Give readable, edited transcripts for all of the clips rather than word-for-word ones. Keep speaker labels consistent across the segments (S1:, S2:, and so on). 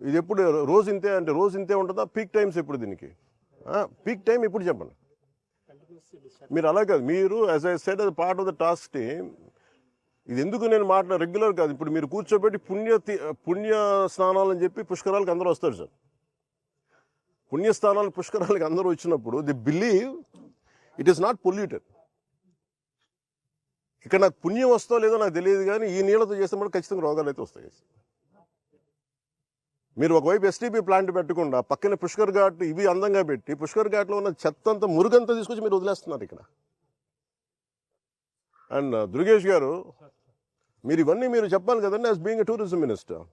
S1: ఇది ఎప్పుడు రోజు ఇంతే అంటే రోజు ఇంతే ఉంటుందా? పీక్ టైమ్స్ ఎప్పుడు దీనికి? పీక్ టైం ఎప్పుడు చెప్పండి. మీరు అలా కాదు, మీరు యాజ్ ఐ సెడ్ అది part of the task team. ఇది ఎందుకు నేను రెగ్యులర్ కాదు. ఇప్పుడు మీరు కూర్చోబెట్టి పుణ్య స్నానాలు అని చెప్పి పుష్కరాలకు అందరూ వస్తారు సార్. పుణ్యస్థానాలు పుష్కరాలకి అందరూ వచ్చినప్పుడు the believe it is not polluted. ఇక్కడ నాకు పుణ్యం వస్తో లేదో నాకు తెలియదు, కానీ ఈ నీళ్ళతో చేస్తే కూడా ఖచ్చితంగా రోగాలు అయితే వస్తాయి. మీరు ఒకవైపు ఎస్టీపీ ప్లాంట్ పెట్టకుండా పక్కన పుష్కర్ ఘాట్ ఇవి అందంగా పెట్టి పుష్కర్ ఘాట్లో ఉన్న చెత్త అంతా మురుగంతా తీసుకొచ్చి మీరు వదిలేస్తున్నారు ఇక్కడ. అండ్ దుర్గేష్ గారు, మీరు ఇవన్నీ మీరు చెప్పాలి కదండి as being a tourism minister.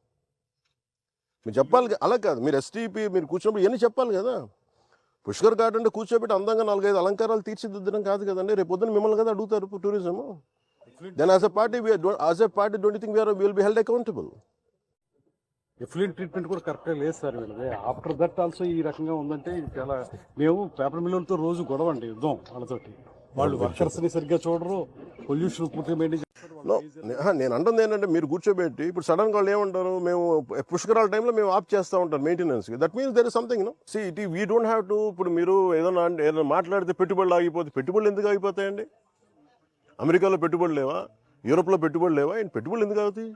S1: మీరు చెప్పాలి, అలా కాదు. మీరు ఎస్టీపీ మీరు కూర్చున్నప్పుడు ఇవన్నీ చెప్పాలి కదా. పుష్కర్ ఘాట్ అంటే కూర్చోబెట్టి అందంగా 4-5 అలంకారాలు తీర్చిదిద్దడం కాదు కదండి. రేపు పొద్దున మిమ్మల్ని కదా అడుగుతారు tourism. Then as a party don't you think will be held accountable?
S2: Effluent treatment కూడా కరెక్ట్గా లేదు సార్ వీళ్ళది. ఆఫ్టర్ దట్ ఆల్సో ఈ రకంగా ఉందంటే చాలా, మేము పేపర్ మిల్లర్తో రోజు గొడవ అండి, యుద్ధం వాళ్ళతోటి. వాళ్ళు వర్కర్స్ని సరిగ్గా చూడరు, పొల్యూషన్ పూర్తిగా మెయింటైన్ చేస్తారు.
S1: నేను అంటుంది ఏంటంటే, మీరు కూర్చోబెట్టి ఇప్పుడు సడన్ గా వాళ్ళు ఏమంటారు, మేము పుష్కరాల టైంలో మేము ఆఫ్ చేస్తూ ఉంటాం maintenance. That means there is something see it we don't have to. ఇప్పుడు మీరు ఏదైనా మాట్లాడితే పెట్టుబడులు ఆగిపోతే, పెట్టుబడులు ఎందుకు ఆగిపోతాయండి? అమెరికాలో పెట్టుబడులు లేవా? యూరోప్లో పెట్టుబడులు లేవా? పెట్టుబడులు ఎందుకు అవుతాయి?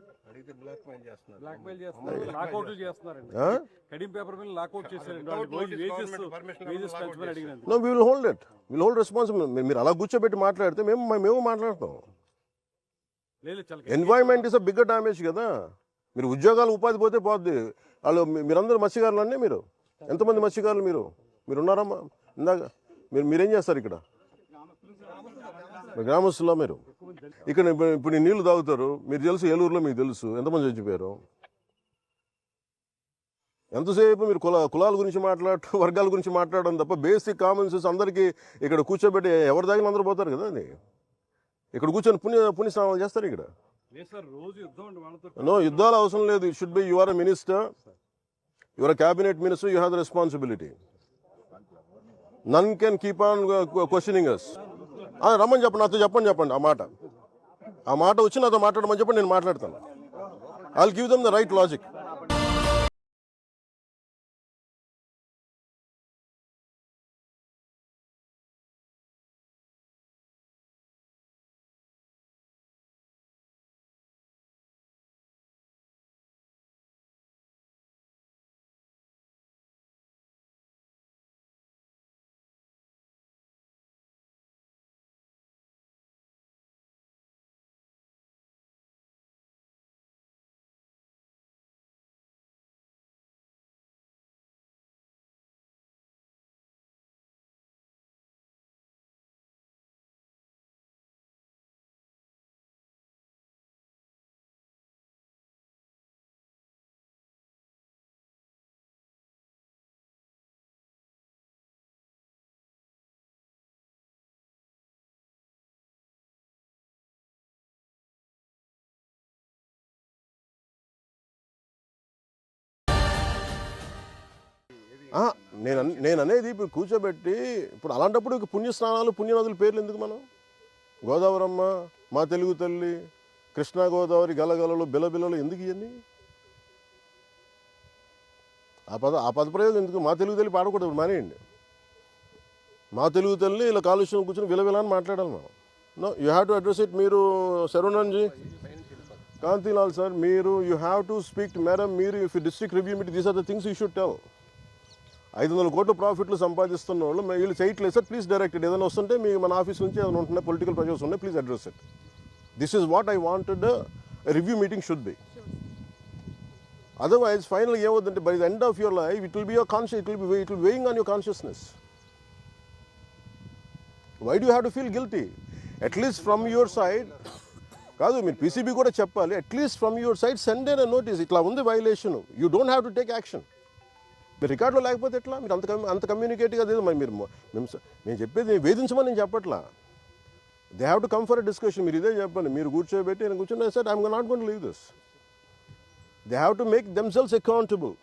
S1: No, we will hold it. We will hold responsible. మీరు అలా కూర్చోబెట్టి మాట్లాడితే మేము మాట్లాడతాం. Environment is a bigger damage కదా. మీరు ఉద్యోగాలు ఉపాధి పోతే పోద్ది. వాళ్ళు మీరందరూ మత్స్యకారులు అండి. మీరు ఎంతమంది మత్స్యకారులు మీరు ఉన్నారమ్మా? ఇందాక మీరేం చేస్తారు ఇక్కడ? గ్రామస్తుల్లో మీరు ఇక్కడ ఇప్పుడు నీళ్లు తాగుతారు. మీరు తెలుసు, ఏలూరులో మీకు తెలుసు ఎంతమంది చచ్చిపోయారు. ఎంతసేపు మీరు కులాల గురించి మాట్లాడటం, వర్గాల గురించి మాట్లాడడం తప్ప బేసిక్ కామన్ సెన్స్ అందరికీ ఇక్కడ కూర్చోబెట్టి ఎవరు తాగిన అందరూ పోతారు కదా. అది ఇక్కడ కూర్చొని పుణ్య స్నానాలు చేస్తారు ఇక్కడ. నో, యుద్ధాలు అవసరం లేదు. It should be you are a minister, you are a cabinet minister, you have the responsibility. None can keep on questioning us. రమ్మని చెప్పండి, నాతో చెప్పండి ఆ మాట వచ్చి నాతో మాట్లాడమని చెప్పండి, నేను మాట్లాడతాను. I will give them the right logic. నేను అనేది ఇప్పుడు కూర్చోబెట్టి ఇప్పుడు అలాంటప్పుడు పుణ్యస్నానాలు పుణ్యనదుల పేర్లు ఎందుకు? మనం గోదావరమ్మ, మా తెలుగు తల్లి, కృష్ణా గోదావరి, గలగలలు, బిలబిలలు ఎందుకు ఇవన్నీ? ఆ పదప్రయోగం ఎందుకు? మా తెలుగు తల్లి పాడకూడదు, మానేయండి. మా తెలుగు తల్లి ఇలా కాలుష్యం కూర్చొని విలవిలని మాట్లాడాలి మనం. No, you have to address it. మీరు శరవణన్జీ, కాంతిలాల్ సార్, మీరు you have to speak to madam. మీరు if district review meet, these are the things you should tell. 500 కోట్ల ప్రాఫిట్లు సంపాదిస్తున్న వాళ్ళు వీళ్ళు చేయట్లేదు సార్, ప్లీజ్ డైరెక్టెడ్. ఏదైనా వస్తుంటే మన ఆఫీస్ నుంచి ఏదైనా ఉంటున్నాయి, పొలిటికల్ ప్రెషర్స్ ఉన్నాయి, please address it. This is what I wanted review meeting should be. Otherwise final ఏమవుతుందంటే by the end of your life it will be your conscious, it will weighing on your consciousness. Why do have to feel guilty? At least from your side కాదు, మీరు PCB కూడా చెప్పాలి. At least from your side send a notice, ఇట్లా ఉంది violation, you don't have to take action. మీరు రికార్డులో లేకపోతే ఎట్లా? మీరు అంత కమ్యూనికేట్గా లేదు. మరి నేను చెప్పేది వేధించమని నేను చెప్పట్లా. They have to come for a discussion. మీరు ఇదే చెప్పండి. మీరు కూర్చోబెట్టి నేను కూర్చొని sir I'm not going to leave this. They have to make themselves accountable.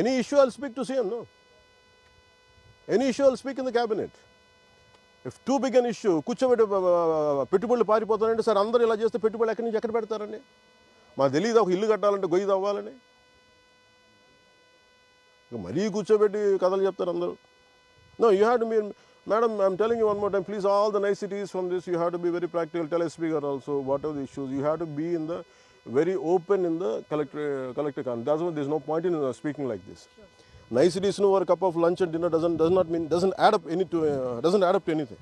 S1: Any issue I'll speak to CM. No, any issue I'll speak in the cabinet. If too big an issue కూర్చోబెట్టి పెట్టుబడులు పారిపోతారంటే sir అందరూ ఇలా చేస్తే పెట్టుబడులు ఎక్కడి నుంచి ఎక్కడ పెడతారండి? మాకు తెలియదు ఒక ఇల్లు కట్టాలంటే గొయ్యి తవ్వాలని. ఇక మరీ కూర్చోబెట్టి కథలు చెప్తారు అందరూ. No, you have to be, madam, I'm telling you one more time, please, all the niceties from this, you have to be very practical. Tell a speaker also, whatever the issues, you have to be in the very open in the collector con. That's why there's no point in speaking like this. Niceties over a cup of lunch and dinner doesn't add up to anything.